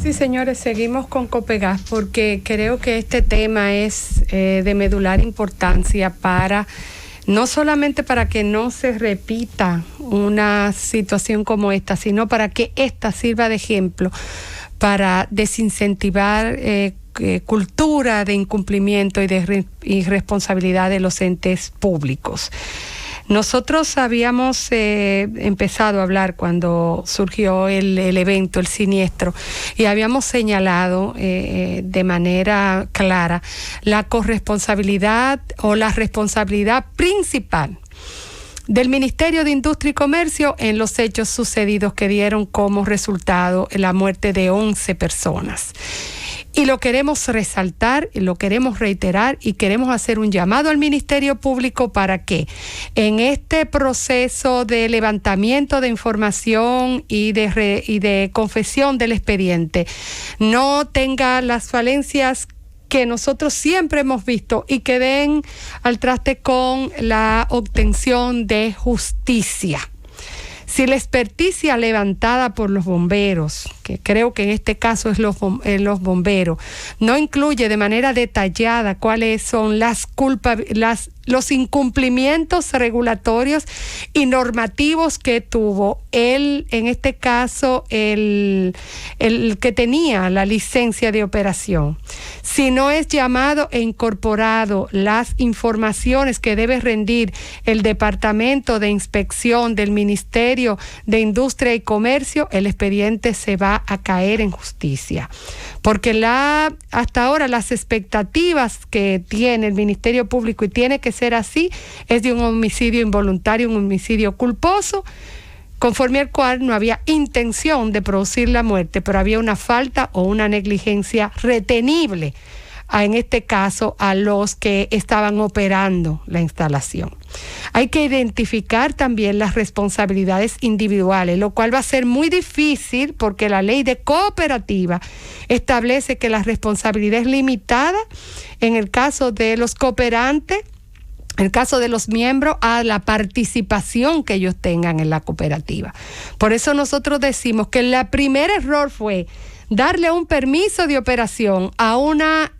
Sí, señores, seguimos con Copegas porque creo que este tema es de medular importancia para, no solamente para que no se repita una situación como esta, sino para que esta sirva de ejemplo para desincentivar cultura de incumplimiento y de irresponsabilidad de los entes públicos. Nosotros habíamos empezado a hablar cuando surgió el evento, el siniestro, y habíamos señalado de manera clara la corresponsabilidad o la responsabilidad principal del Ministerio de Industria y Comercio en los hechos sucedidos que dieron como resultado la muerte de 11 personas. Y lo queremos resaltar, lo queremos reiterar y queremos hacer un llamado al Ministerio Público para que en este proceso de levantamiento de información y de confesión del expediente no tenga las falencias que nosotros siempre hemos visto y que den al traste con la obtención de justicia. Si la experticia levantada por los bomberos, que creo que en este caso es los bomberos, no incluye de manera detallada cuáles son los incumplimientos regulatorios y normativos que tuvo él, en este caso el que tenía la licencia de operación, si no es llamado e incorporado las informaciones que debe rendir el Departamento de Inspección del Ministerio de Industria y Comercio, el expediente se va a caer en justicia. Porque hasta ahora las expectativas que tiene el Ministerio Público, y tiene que ser así, es de un homicidio involuntario, un homicidio culposo, conforme al cual no había intención de producir la muerte, pero había una falta o una negligencia retenible, en este caso a los que estaban operando la instalación. Hay que identificar también las responsabilidades individuales, lo cual va a ser muy difícil porque la ley de cooperativa establece que la responsabilidad es limitada en el caso de los cooperantes, en el caso de los miembros, a la participación que ellos tengan en la cooperativa. Por eso nosotros decimos que el primer error fue darle un permiso de operación a una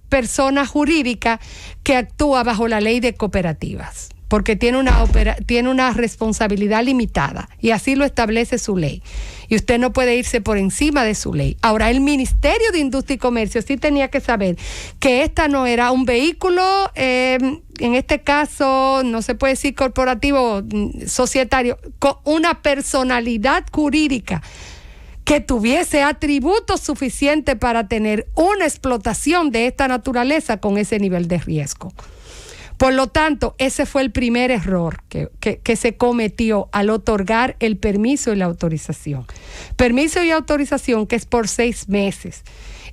persona jurídica que actúa bajo la ley de cooperativas, porque tiene una responsabilidad limitada y así lo establece su ley. Y usted no puede irse por encima de su ley. Ahora, el Ministerio de Industria y Comercio sí tenía que saber que esta no era un vehículo, en este caso no se puede decir corporativo, societario, con una personalidad jurídica que tuviese atributos suficientes para tener una explotación de esta naturaleza con ese nivel de riesgo. Por lo tanto, ese fue el primer error que se cometió al otorgar el permiso y la autorización. Permiso y autorización que es por 6 meses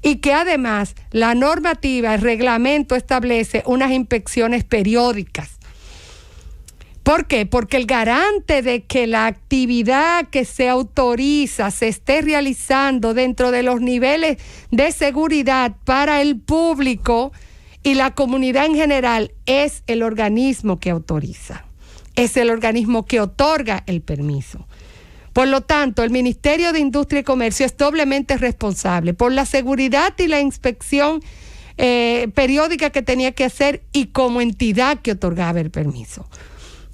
y que además la normativa, el reglamento establece unas inspecciones periódicas. ¿Por qué? Porque el garante de que la actividad que se autoriza se esté realizando dentro de los niveles de seguridad para el público y la comunidad en general es el organismo que autoriza, es el organismo que otorga el permiso. Por lo tanto, el Ministerio de Industria y Comercio es doblemente responsable por la seguridad y la inspección periódica que tenía que hacer y como entidad que otorgaba el permiso.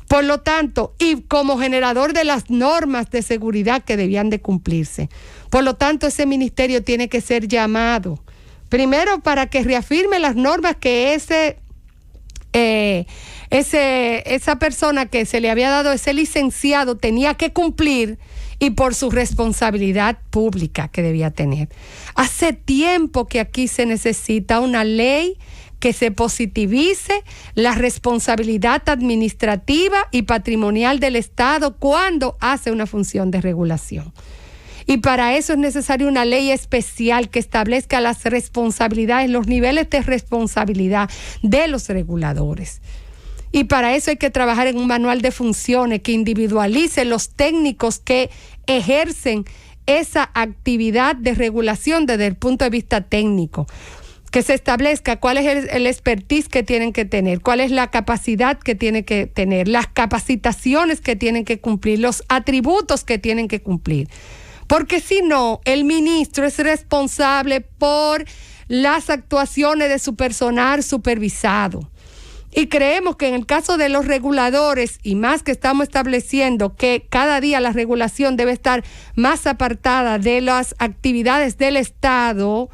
Por lo tanto, y como generador de las normas de seguridad que debían de cumplirse. Por lo tanto, ese ministerio tiene que ser llamado, primero para que reafirme las normas que esa persona que se le había dado, ese licenciado, tenía que cumplir, y por su responsabilidad pública que debía tener. Hace tiempo que aquí se necesita una ley que se positivice la responsabilidad administrativa y patrimonial del Estado cuando hace una función de regulación. Y para eso es necesaria una ley especial que establezca las responsabilidades, los niveles de responsabilidad de los reguladores. Y para eso hay que trabajar en un manual de funciones que individualice los técnicos que ejercen esa actividad de regulación desde el punto de vista técnico. Que se establezca cuál es el expertise que tienen que tener, cuál es la capacidad que tienen que tener, las capacitaciones que tienen que cumplir, los atributos que tienen que cumplir. Porque si no, el ministro es responsable por las actuaciones de su personal supervisado. Y creemos que en el caso de los reguladores, y más que estamos estableciendo que cada día la regulación debe estar más apartada de las actividades del Estado,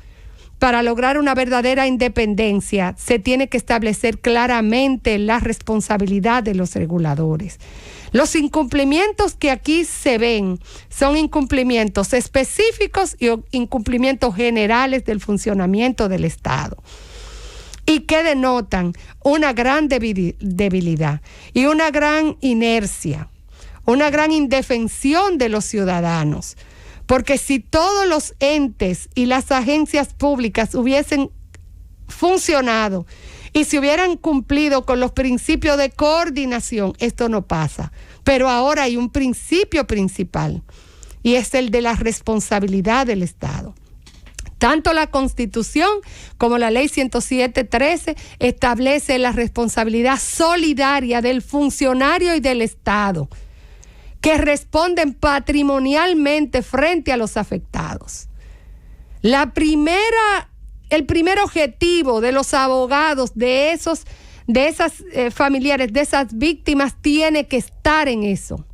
para lograr una verdadera independencia, se tiene que establecer claramente la responsabilidad de los reguladores. Los incumplimientos que aquí se ven son incumplimientos específicos y incumplimientos generales del funcionamiento del Estado, y que denotan una gran debilidad y una gran inercia, una gran indefensión de los ciudadanos. Porque si todos los entes y las agencias públicas hubiesen funcionado y se hubieran cumplido con los principios de coordinación, esto no pasa. Pero ahora hay un principio principal, y es el de la responsabilidad del Estado. Tanto la Constitución como la Ley 107.13 establece la responsabilidad solidaria del funcionario y del Estado, que responden patrimonialmente frente a los afectados. El primer objetivo de los abogados de esas familiares, de esas víctimas, tiene que estar en eso.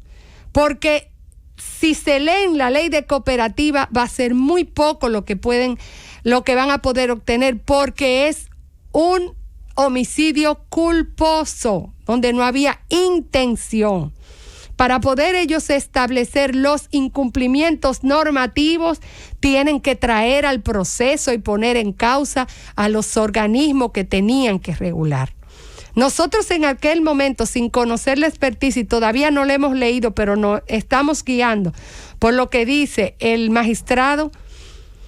Porque si se leen la ley de cooperativa, va a ser muy poco lo que van a poder obtener, porque es un homicidio culposo, donde no había intención. Para poder ellos establecer los incumplimientos normativos, tienen que traer al proceso y poner en causa a los organismos que tenían que regular. Nosotros en aquel momento, sin conocer la expertise, y todavía no la hemos leído, pero nos estamos guiando por lo que dice el magistrado,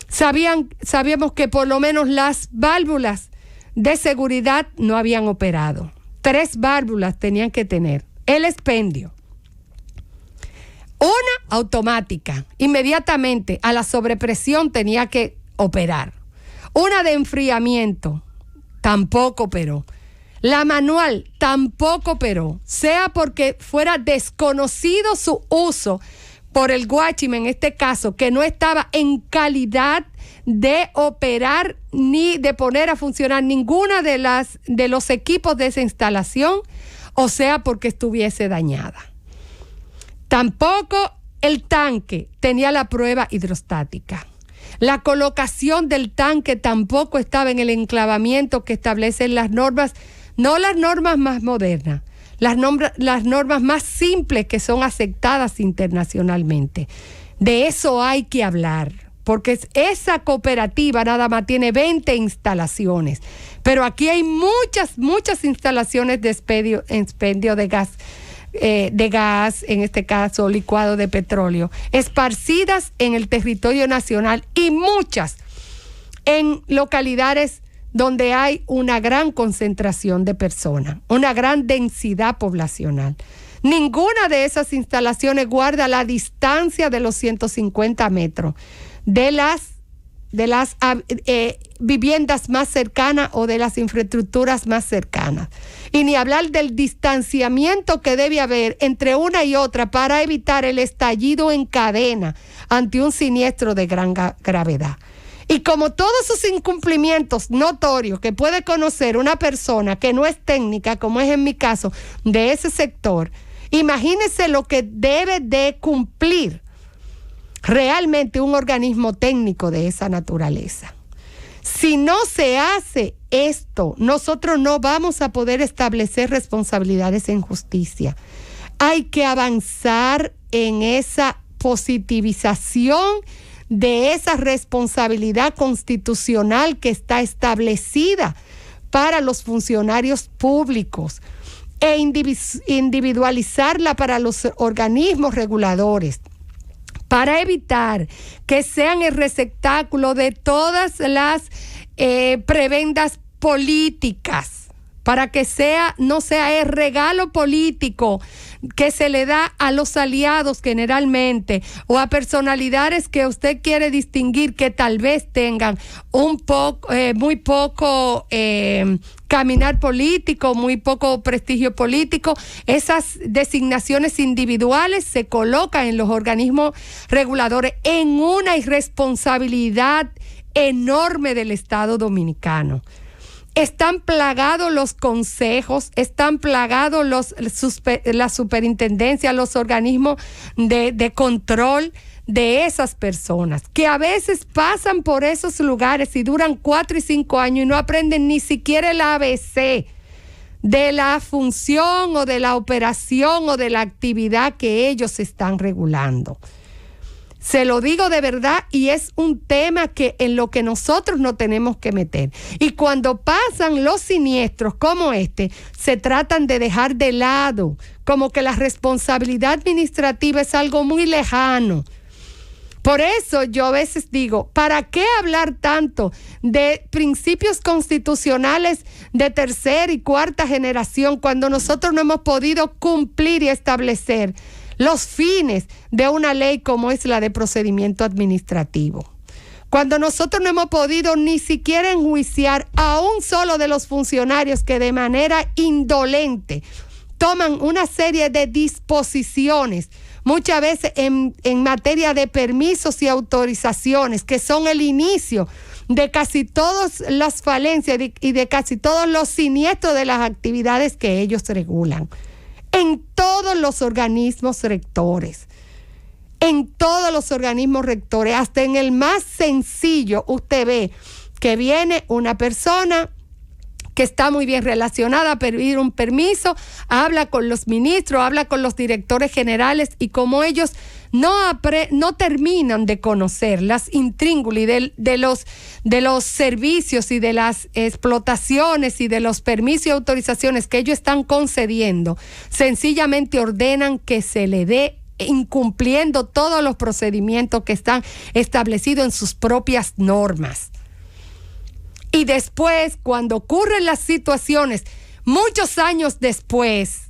sabíamos que por lo menos las válvulas de seguridad no habían operado. 3 válvulas tenían que tener. El expendio. Una automática, inmediatamente a la sobrepresión tenía que operar. Una de enfriamiento, tampoco operó. La manual tampoco operó, sea porque fuera desconocido su uso por el guachime, en este caso, que no estaba en calidad de operar ni de poner a funcionar ninguna de los equipos de esa instalación, o sea porque estuviese dañada. Tampoco el tanque tenía la prueba hidrostática. La colocación del tanque tampoco estaba en el enclavamiento que establecen las normas, no las normas más modernas, las normas más simples que son aceptadas internacionalmente. De eso hay que hablar, porque esa cooperativa nada más tiene 20 instalaciones, pero aquí hay muchas instalaciones de expendio de gas, en este caso licuado de petróleo, esparcidas en el territorio nacional, y muchas en localidades donde hay una gran concentración de personas, una gran densidad poblacional. Ninguna de esas instalaciones guarda la distancia de los 150 metros de las viviendas más cercanas o de las infraestructuras más cercanas. Y ni hablar del distanciamiento que debe haber entre una y otra para evitar el estallido en cadena ante un siniestro de gran gravedad. Y como todos esos incumplimientos notorios que puede conocer una persona que no es técnica, como es en mi caso, de ese sector, imagínense lo que debe de cumplir realmente un organismo técnico de esa naturaleza. Si no se hace esto, nosotros no vamos a poder establecer responsabilidades en justicia. Hay que avanzar en esa positivización de esa responsabilidad constitucional que está establecida para los funcionarios públicos e individualizarla para los organismos reguladores, para evitar que sean el receptáculo de todas las prebendas políticas, para que no sea el regalo político que se le da a los aliados generalmente, o a personalidades que usted quiere distinguir que tal vez tengan muy poco caminar político, muy poco prestigio político. Esas designaciones individuales se colocan en los organismos reguladores en una irresponsabilidad enorme del Estado dominicano. Están plagados los consejos, están plagados la superintendencia, los organismos de control de esas personas, que a veces pasan por esos lugares y duran 4 y 5 años y no aprenden ni siquiera el ABC de la función o de la operación o de la actividad que ellos están regulando. Se lo digo de verdad, y es un tema en lo que nosotros no tenemos que meter. Y cuando pasan los siniestros como este, se tratan de dejar de lado, como que la responsabilidad administrativa es algo muy lejano. Por eso yo a veces digo, ¿para qué hablar tanto de principios constitucionales de tercera y cuarta generación cuando nosotros no hemos podido cumplir y establecer los fines de una ley como es la de procedimiento administrativo? Cuando nosotros no hemos podido ni siquiera enjuiciar a un solo de los funcionarios que de manera indolente toman una serie de disposiciones, muchas veces en materia de permisos y autorizaciones, que son el inicio de casi todas las falencias y de casi todos los siniestros de las actividades que ellos regulan. En todos los organismos rectores, hasta en el más sencillo, usted ve que viene una persona que está muy bien relacionada a pedir un permiso, habla con los ministros, habla con los directores generales, y como ellos no terminan de conocer las intríngulis de los servicios y de las explotaciones y de los permisos y autorizaciones que ellos están concediendo, sencillamente ordenan que se le dé, incumpliendo todos los procedimientos que están establecidos en sus propias normas. Y después, cuando ocurren las situaciones, muchos años después,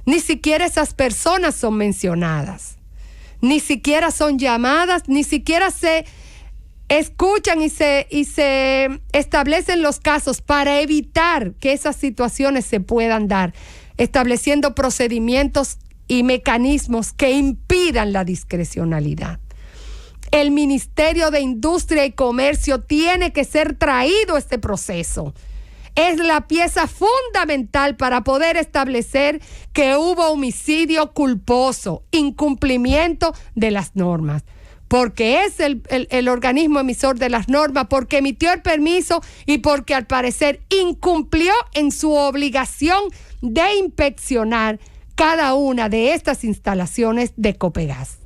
ni siquiera esas personas son mencionadas, ni siquiera son llamadas, ni siquiera se escuchan y se establecen los casos para evitar que esas situaciones se puedan dar, estableciendo procedimientos y mecanismos que impidan la discrecionalidad. El Ministerio de Industria y Comercio tiene que ser traído a este proceso. Es la pieza fundamental para poder establecer que hubo homicidio culposo, incumplimiento de las normas, porque es el organismo emisor de las normas, porque emitió el permiso y porque al parecer incumplió en su obligación de inspeccionar cada una de estas instalaciones de Copegas.